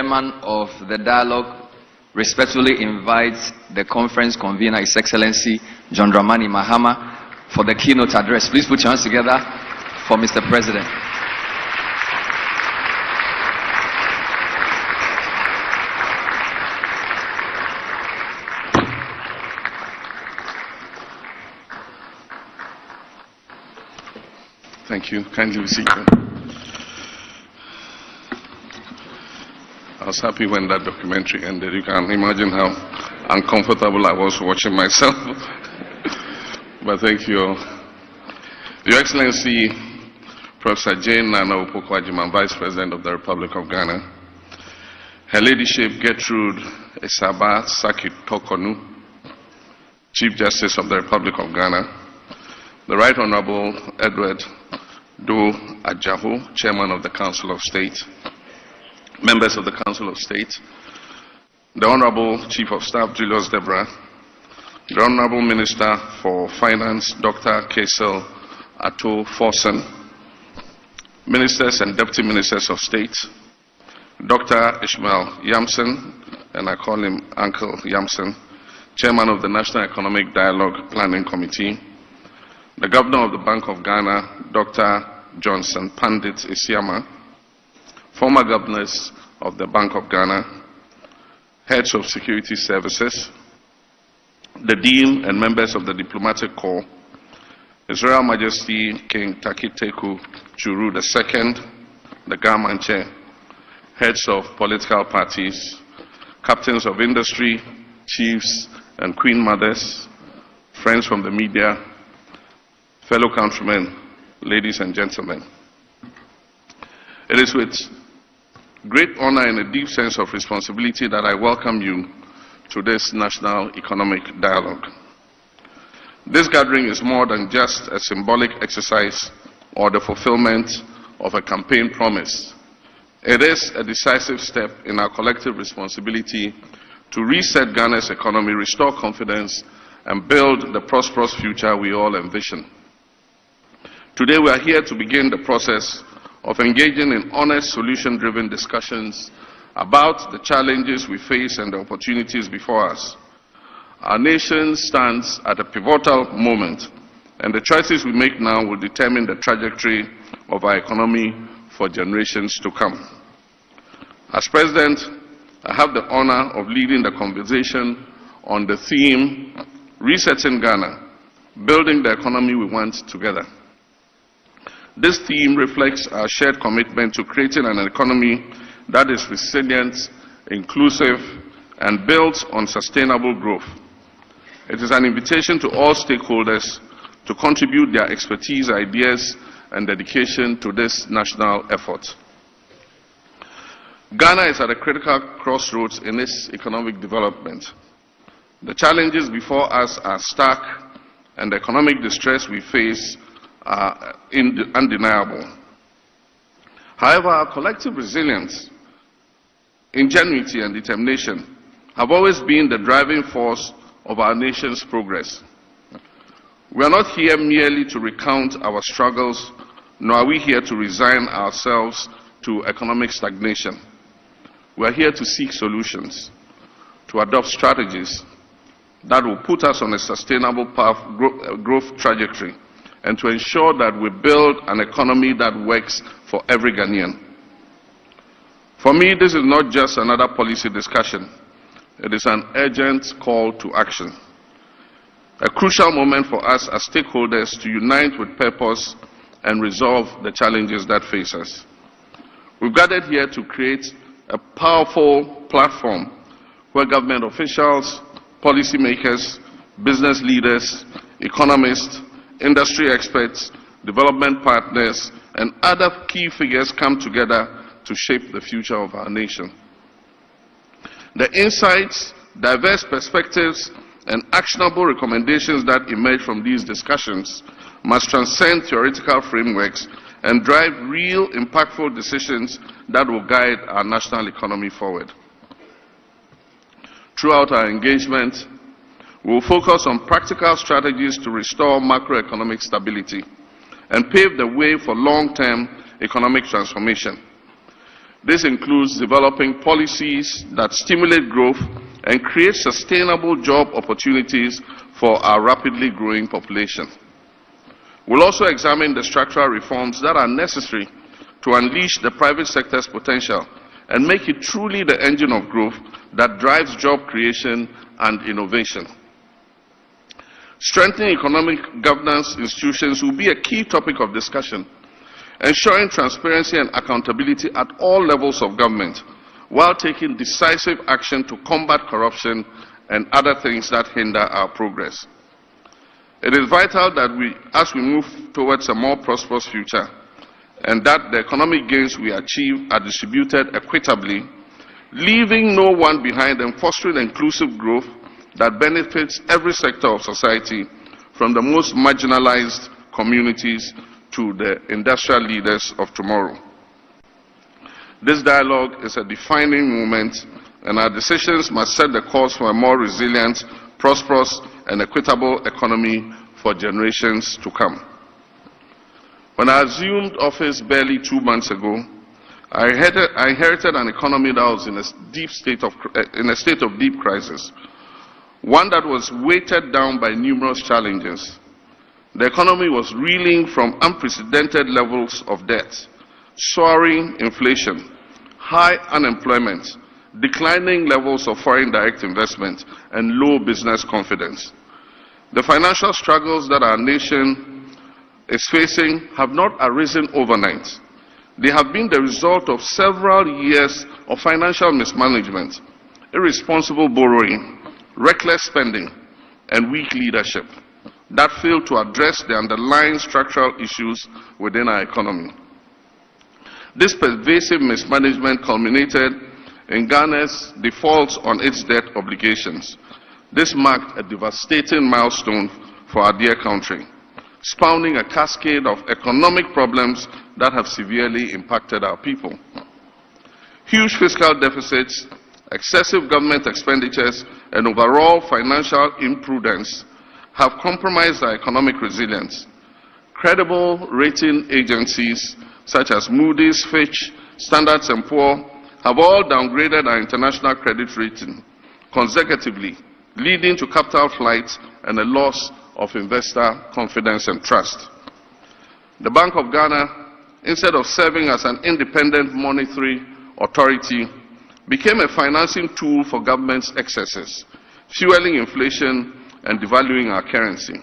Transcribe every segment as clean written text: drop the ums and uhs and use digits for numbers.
chairman of the dialogue respectfully invites the conference convener, His Excellency John Dramani Mahama, for the keynote address. Please put your hands together for Mr. President. Thank you. Kindly be seated. I was happy when that documentary ended. You can imagine how uncomfortable I was watching myself. But thank you all. Your Excellency, Professor Jane Nana Opoku-Agyeman, Vice President of the Republic of Ghana, Her Ladyship Gertrude Esaba Saki-Tokonu, Chief Justice of the Republic of Ghana, the Right Honorable Edward Do Ajaho, Chairman of the Council of State, members of the Council of State, the Honorable Chief of Staff Julius Debra, the Honorable Minister for Finance Dr. Kesel Ato Forsen, Ministers and Deputy Ministers of State, Dr. Ishmael Yamson, and I call him Uncle Yamson, Chairman of the National Economic Dialogue Planning Committee, the Governor of the Bank of Ghana, Dr. Johnson Pandit Isiama, former governors of the Bank of Ghana, heads of security services, the Dean and members of the Diplomatic Corps, His Royal Majesty King Takiteku Churu II, the Gamanche, heads of political parties, captains of industry, chiefs and queen mothers, friends from the media, fellow countrymen, ladies and gentlemen. It is with great honor and a deep sense of responsibility that I welcome you to this National Economic Dialogue. This gathering is more than just a symbolic exercise or the fulfillment of a campaign promise. It is a decisive step in our collective responsibility to reset Ghana's economy, restore confidence, and build the prosperous future we all envision. Today we are here to begin the process of engaging in honest, solution-driven discussions about the challenges we face and the opportunities before us. Our nation stands at a pivotal moment, and the choices we make now will determine the trajectory of our economy for generations to come. As President, I have the honor of leading the conversation on the theme, Resetting Ghana, Building the Economy We Want Together. This theme reflects our shared commitment to creating an economy that is resilient, inclusive, and built on sustainable growth. It is an invitation to all stakeholders to contribute their expertise, ideas, and dedication to this national effort. Ghana is at a critical crossroads in its economic development. The challenges before us are stark, and the economic distress we face are undeniable. However, our collective resilience, ingenuity, and determination have always been the driving force of our nation's progress. We are not here merely to recount our struggles, nor are we here to resign ourselves to economic stagnation. We are here to seek solutions, to adopt strategies that will put us on a sustainable growth trajectory, and to ensure that we build an economy that works for every Ghanaian. For me, this is not just another policy discussion. It is an urgent call to action. A crucial moment for us as stakeholders to unite with purpose and resolve the challenges that face us. We've gathered here to create a powerful platform where government officials, policymakers, business leaders, economists, industry experts, development partners, and other key figures come together to shape the future of our nation. The insights, diverse perspectives, and actionable recommendations that emerge from these discussions must transcend theoretical frameworks and drive real, impactful decisions that will guide our national economy forward. Throughout our engagement, we will focus on practical strategies to restore macroeconomic stability and pave the way for long-term economic transformation. This includes developing policies that stimulate growth and create sustainable job opportunities for our rapidly growing population. We'll also examine the structural reforms that are necessary to unleash the private sector's potential and make it truly the engine of growth that drives job creation and innovation. Strengthening economic governance institutions will be a key topic of discussion, ensuring transparency and accountability at all levels of government, while taking decisive action to combat corruption and other things that hinder our progress. It is vital that as we move towards a more prosperous future, and that the economic gains we achieve are distributed equitably, leaving no one behind and fostering inclusive growth that benefits every sector of society, from the most marginalized communities to the industrial leaders of tomorrow. This dialogue is a defining moment, and our decisions must set the course for a more resilient, prosperous, and equitable economy for generations to come. When I assumed office barely 2 months ago, I inherited an economy that was in a state of deep crisis, one that was weighted down by numerous challenges. The economy was reeling from unprecedented levels of debt, soaring inflation, high unemployment, declining levels of foreign direct investment, and low business confidence. The financial struggles that our nation is facing have not arisen overnight. They have been the result of several years of financial mismanagement, irresponsible borrowing, reckless spending, and weak leadership that failed to address the underlying structural issues within our economy. This pervasive mismanagement culminated in Ghana's defaults on its debt obligations. This marked a devastating milestone for our dear country, spawning a cascade of economic problems that have severely impacted our people. Huge fiscal deficits, excessive government expenditures, and overall financial imprudence have compromised our economic resilience. Credible rating agencies such as Moody's, Fitch, Standard & Poor's have all downgraded our international credit rating consecutively, leading to capital flight and a loss of investor confidence and trust. The Bank of Ghana, instead of serving as an independent monetary authority, became a financing tool for government's excesses, fueling inflation and devaluing our currency.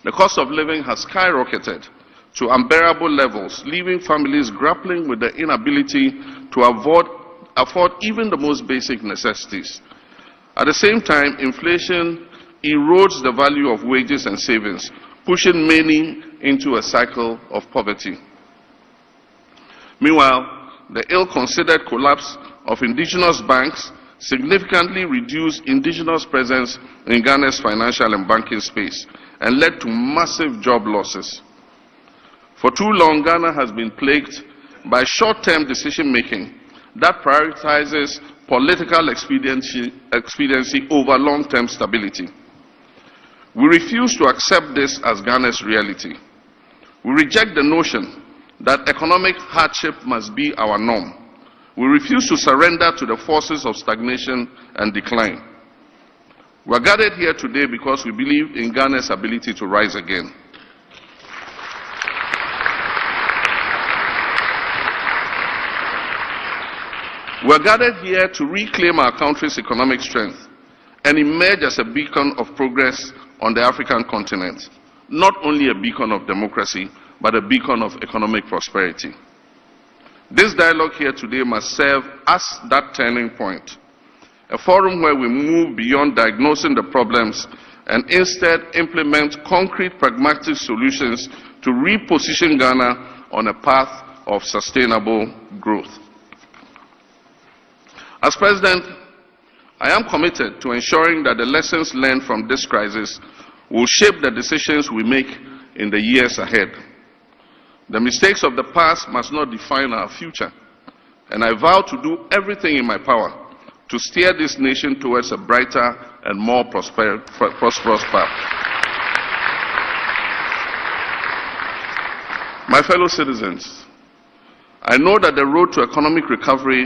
The cost of living has skyrocketed to unbearable levels, leaving families grappling with the inability to afford even the most basic necessities. At the same time, inflation erodes the value of wages and savings, pushing many into a cycle of poverty. Meanwhile, the ill-considered collapse of indigenous banks significantly reduced indigenous presence in Ghana's financial and banking space and led to massive job losses. For too long, Ghana has been plagued by short-term decision-making that prioritizes political expediency over long-term stability. We refuse to accept this as Ghana's reality. We reject the notion that economic hardship must be our norm. We refuse to surrender to the forces of stagnation and decline. We are gathered here today because we believe in Ghana's ability to rise again. We are gathered here to reclaim our country's economic strength and emerge as a beacon of progress on the African continent. Not only a beacon of democracy, but a beacon of economic prosperity. This dialogue here today must serve as that turning point, a forum where we move beyond diagnosing the problems and instead implement concrete, pragmatic solutions to reposition Ghana on a path of sustainable growth. As President, I am committed to ensuring that the lessons learned from this crisis will shape the decisions we make in the years ahead. The mistakes of the past must not define our future, and I vow to do everything in my power to steer this nation towards a brighter and more prosperous path. My fellow citizens, I know that the road to economic recovery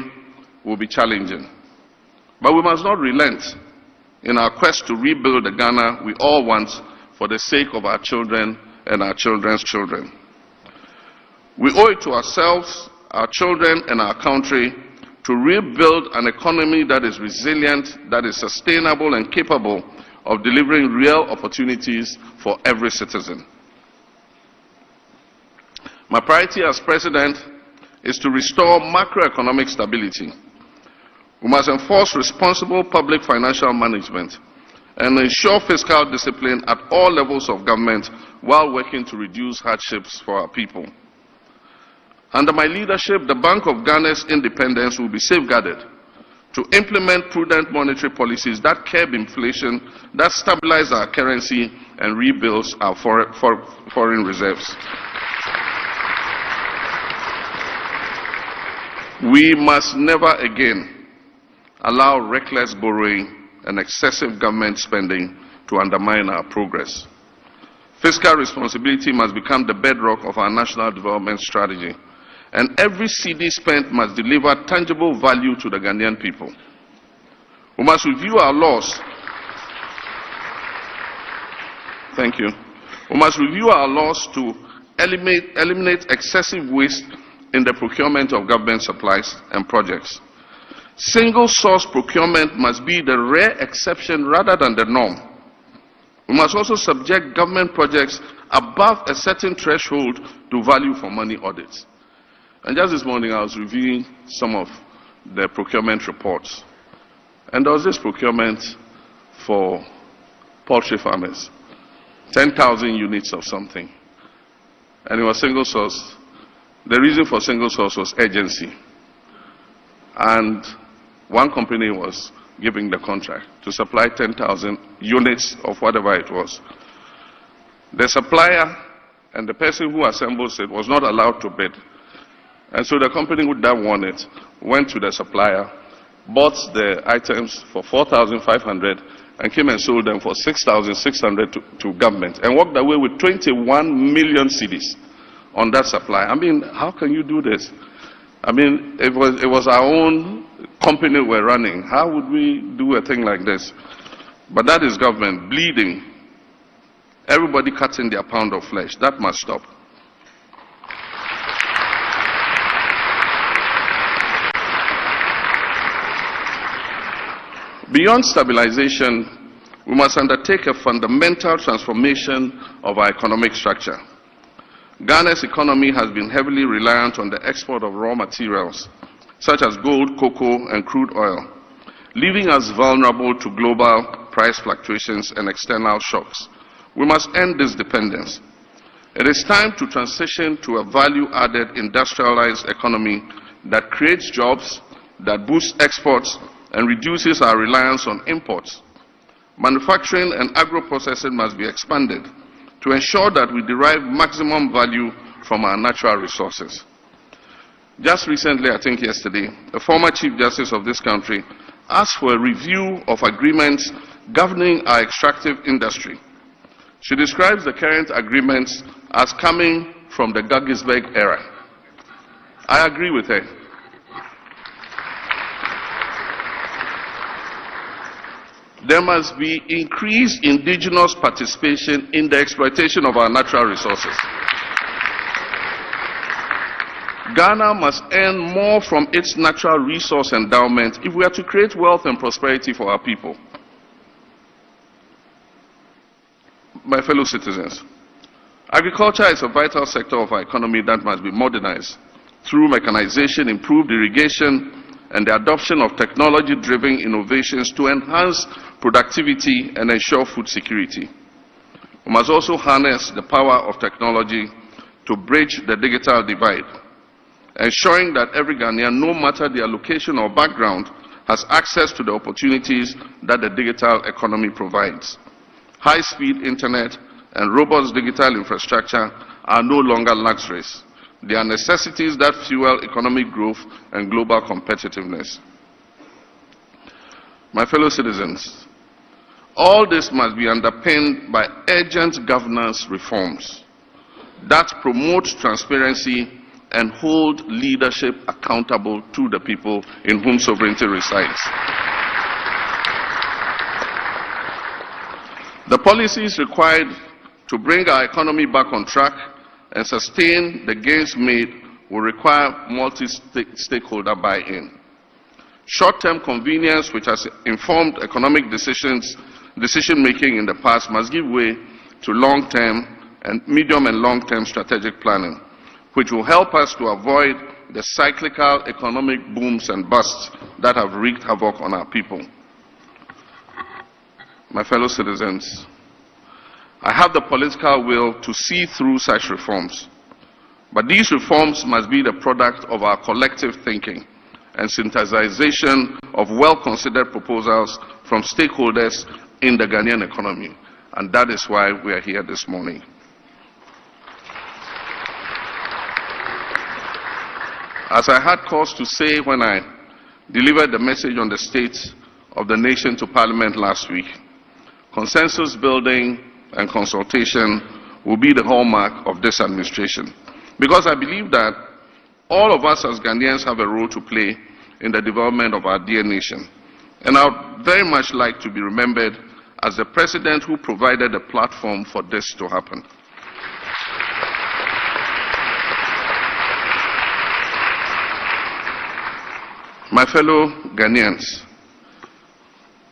will be challenging, but we must not relent in our quest to rebuild the Ghana we all want for the sake of our children and our children's children. We owe it to ourselves, our children, and our country to rebuild an economy that is resilient, that is sustainable and capable of delivering real opportunities for every citizen. My priority as President is to restore macroeconomic stability. We must enforce responsible public financial management and ensure fiscal discipline at all levels of government while working to reduce hardships for our people. Under my leadership, the Bank of Ghana's independence will be safeguarded to implement prudent monetary policies that curb inflation, that stabilize our currency, and rebuild our foreign reserves. We must never again allow reckless borrowing and excessive government spending to undermine our progress. Fiscal responsibility must become the bedrock of our national development strategy, and every cedi spent must deliver tangible value to the Ghanaian people. We must review our laws. Thank you. We must review our laws to eliminate excessive waste in the procurement of government supplies and projects. Single source procurement must be the rare exception rather than the norm. We must also subject government projects above a certain threshold to value for money audits. And just this morning I was reviewing some of the procurement reports. And there was this procurement for poultry farmers, 10,000 units of something. And it was single source. The reason for single source was urgency. And one company was giving the contract to supply 10,000 units of whatever it was. The supplier and the person who assembles it was not allowed to bid. And so the company that won it went to the supplier, bought the items for 4,500 and came and sold them for 6,600 to government and walked away with 21 million cedis on that supply. I mean, how can you do this? I mean, it was our own company we're running. How would we do a thing like this? But that is government bleeding. Everybody cutting their pound of flesh. That must stop. Beyond stabilization, we must undertake a fundamental transformation of our economic structure. Ghana's economy has been heavily reliant on the export of raw materials, such as gold, cocoa, and crude oil, leaving us vulnerable to global price fluctuations and external shocks. We must end this dependence. It is time to transition to a value-added industrialized economy that creates jobs, that boosts exports, and reduces our reliance on imports. Manufacturing and agro-processing must be expanded to ensure that we derive maximum value from our natural resources. Just recently, I think yesterday, the former Chief Justice of this country asked for a review of agreements governing our extractive industry. She describes the current agreements as coming from the Guggisberg era. I agree with her. There must be increased indigenous participation in the exploitation of our natural resources. Ghana must earn more from its natural resource endowment if we are to create wealth and prosperity for our people. My fellow citizens, agriculture is a vital sector of our economy that must be modernized through mechanization, improved irrigation, and the adoption of technology-driven innovations to enhance productivity and ensure food security. We must also harness the power of technology to bridge the digital divide, ensuring that every Ghanaian, no matter their location or background, has access to the opportunities that the digital economy provides. High-speed internet and robust digital infrastructure are no longer luxuries. They are necessities that fuel economic growth and global competitiveness. My fellow citizens, all this must be underpinned by urgent governance reforms that promote transparency and hold leadership accountable to the people in whom sovereignty resides. The policies required to bring our economy back on track and sustain the gains made will require multi-stakeholder buy-in. Short-term convenience, which has informed economic decision-making in the past, must give way to long-term and medium and long-term strategic planning, which will help us to avoid the cyclical economic booms and busts that have wreaked havoc on our people. My fellow citizens, I have the political will to see through such reforms, but these reforms must be the product of our collective thinking and synthesization of well-considered proposals from stakeholders in the Ghanaian economy, and that is why we are here this morning. As I had cause to say when I delivered the message on the state of the nation to Parliament last week, consensus building and consultation will be the hallmark of this administration, because I believe that all of us as Ghanaians have a role to play in the development of our dear nation. And I would very much like to be remembered as the president who provided the platform for this to happen. My fellow Ghanaians,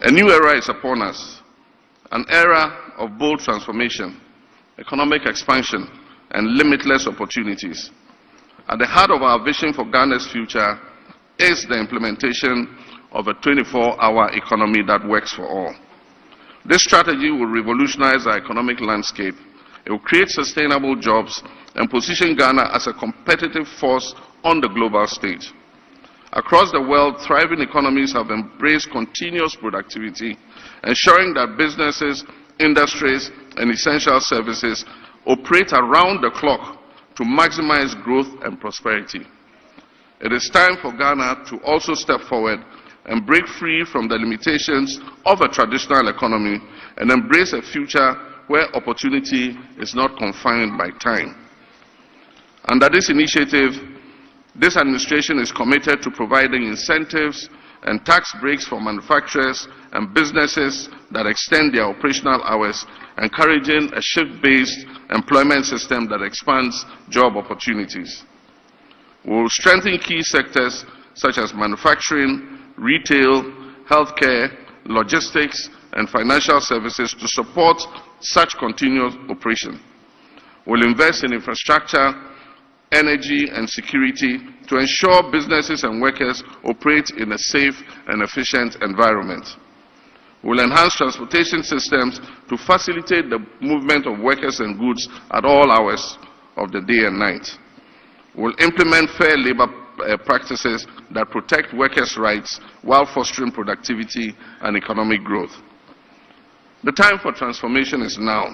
a new era is upon us, an era of bold transformation, economic expansion, and limitless opportunities. At the heart of our vision for Ghana's future is the implementation of a 24-hour economy that works for all. This strategy will revolutionize our economic landscape. It will create sustainable jobs and position Ghana as a competitive force on the global stage. Across the world, thriving economies have embraced continuous productivity, ensuring that businesses, industries, and essential services operate around the clock to maximize growth and prosperity. It is time for Ghana to also step forward and break free from the limitations of a traditional economy and embrace a future where opportunity is not confined by time. Under this initiative, this administration is committed to providing incentives and tax breaks for manufacturers and businesses that extend their operational hours, encouraging a shift-based employment system that expands job opportunities. We will strengthen key sectors such as manufacturing, retail, healthcare, logistics, and financial services to support such continuous operation. We will invest in infrastructure, energy, and security to ensure businesses and workers operate in a safe and efficient environment. We will enhance transportation systems to facilitate the movement of workers and goods at all hours of the day and night. We will implement fair labor practices that protect workers' rights while fostering productivity and economic growth. The time for transformation is now.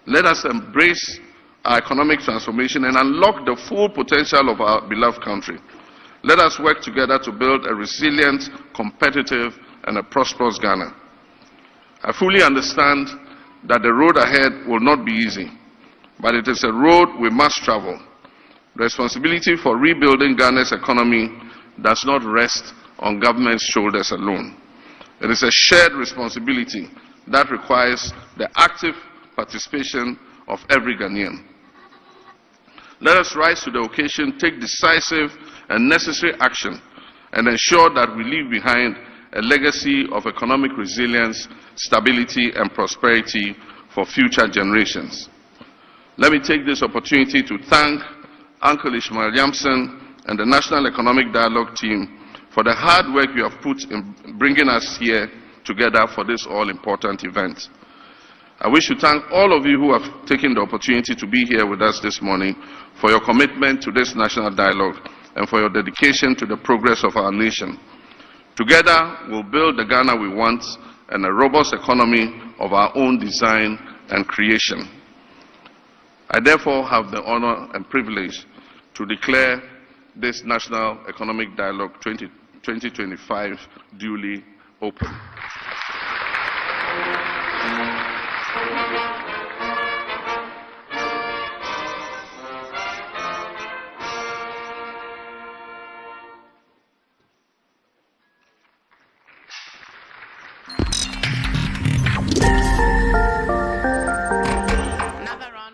Let us embrace our economic transformation and unlock the full potential of our beloved country. Let us work together to build a resilient, competitive, and a prosperous Ghana. I fully understand that the road ahead will not be easy, but it is a road we must travel. The responsibility for rebuilding Ghana's economy does not rest on government's shoulders alone. It is a shared responsibility that requires the active participation of every Ghanaian. Let us rise to the occasion, take decisive and necessary action, and ensure that we leave behind a legacy of economic resilience, stability, and prosperity for future generations. Let me take this opportunity to thank Uncle Ishmael Yamson and the National Economic Dialogue team for the hard work you have put in bringing us here together for this all-important event. I wish to thank all of you who have taken the opportunity to be here with us this morning for your commitment to this national dialogue and for your dedication to the progress of our nation. Together, we'll build the Ghana we want and a robust economy of our own design and creation. I therefore have the honor and privilege to declare this National Economic Dialogue 2025 duly open.